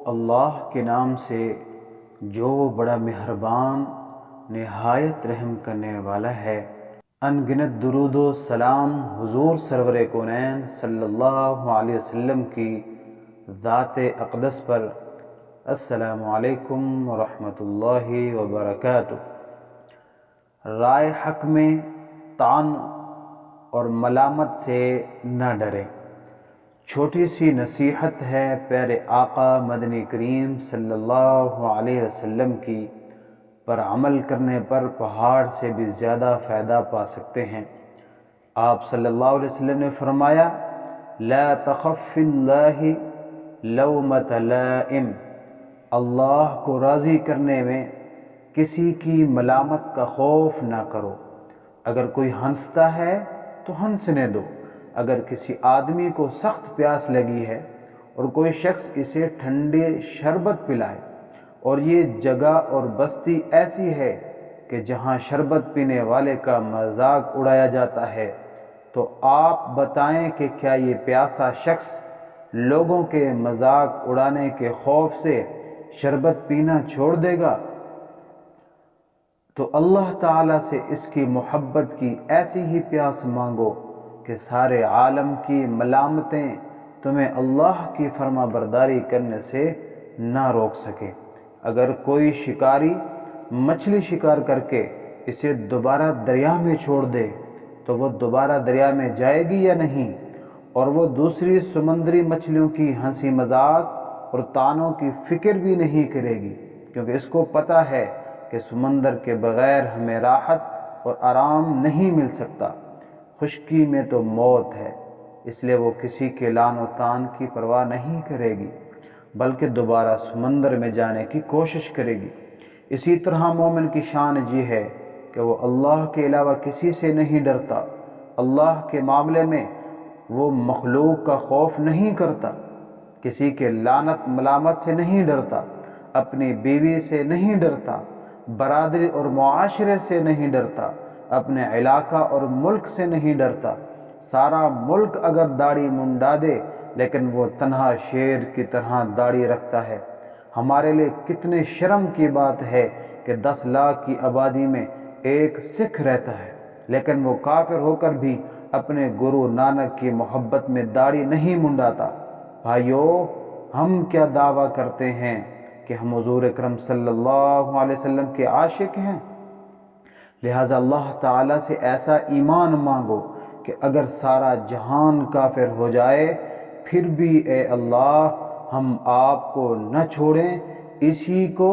اللہ کے نام سے جو بڑا مہربان نہایت رحم کرنے والا ہے۔ ان گنت درود و سلام حضور سرور کونین صلی اللہ علیہ وسلم کی ذات اقدس پر۔ السلام علیکم ورحمۃ اللہ وبرکاتہ۔ رائے حق میں طعن اور ملامت سے نہ ڈرے۔ چھوٹی سی نصیحت ہے پیارے آقا مدنی کریم صلی اللہ علیہ وسلم کی، پر عمل کرنے پر پہاڑ سے بھی زیادہ فائدہ پا سکتے ہیں۔ آپ صلی اللہ علیہ وسلم نے فرمایا، لا تخف فی اللہ لومۃ لائم، اللہ کو راضی کرنے میں کسی کی ملامت کا خوف نہ کرو۔ اگر کوئی ہنستا ہے تو ہنسنے دو۔ اگر کسی آدمی کو سخت پیاس لگی ہے اور کوئی شخص اسے ٹھنڈے شربت پلائے، اور یہ جگہ اور بستی ایسی ہے کہ جہاں شربت پینے والے کا مذاق اڑایا جاتا ہے، تو آپ بتائیں کہ کیا یہ پیاسا شخص لوگوں کے مذاق اڑانے کے خوف سے شربت پینا چھوڑ دے گا؟ تو اللہ تعالیٰ سے اس کی محبت کی ایسی ہی پیاس مانگو کہ سارے عالم کی ملامتیں تمہیں اللہ کی فرما برداری کرنے سے نہ روک سکے۔ اگر کوئی شکاری مچھلی شکار کر کے اسے دوبارہ دریا میں چھوڑ دے تو وہ دوبارہ دریا میں جائے گی یا نہیں؟ اور وہ دوسری سمندری مچھلیوں کی ہنسی مذاق اور طعنوں کی فکر بھی نہیں کرے گی، کیونکہ اس کو پتہ ہے کہ سمندر کے بغیر ہمیں راحت اور آرام نہیں مل سکتا، خشکی میں تو موت ہے۔ اس لیے وہ کسی کے لعن و طعن کی پرواہ نہیں کرے گی، بلکہ دوبارہ سمندر میں جانے کی کوشش کرے گی۔ اسی طرح مومن کی شان یہ ہے کہ وہ اللہ کے علاوہ کسی سے نہیں ڈرتا، اللہ کے معاملے میں وہ مخلوق کا خوف نہیں کرتا، کسی کے لعنت ملامت سے نہیں ڈرتا، اپنی بیوی سے نہیں ڈرتا، برادری اور معاشرے سے نہیں ڈرتا، اپنے علاقہ اور ملک سے نہیں ڈرتا۔ سارا ملک اگر داڑھی منڈا دے لیکن وہ تنہا شیر کی طرح داڑھی رکھتا ہے۔ ہمارے لیے کتنے شرم کی بات ہے کہ 10 لاکھ کی آبادی میں ایک سکھ رہتا ہے، لیکن وہ کافر ہو کر بھی اپنے گرو نانک کی محبت میں داڑھی نہیں منڈاتا۔ بھائیو، ہم کیا دعویٰ کرتے ہیں کہ ہم حضور اکرم صلی اللہ علیہ وسلم کے عاشق ہیں؟ لہٰذا اللہ تعالیٰ سے ایسا ایمان مانگو کہ اگر سارا جہان کافر ہو جائے پھر بھی اے اللہ ہم آپ کو نہ چھوڑیں۔ اسی کو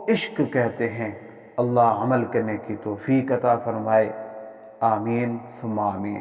عشق کہتے ہیں۔ اللہ عمل کرنے کی توفیق عطا فرمائے۔ آمین ثم آمین۔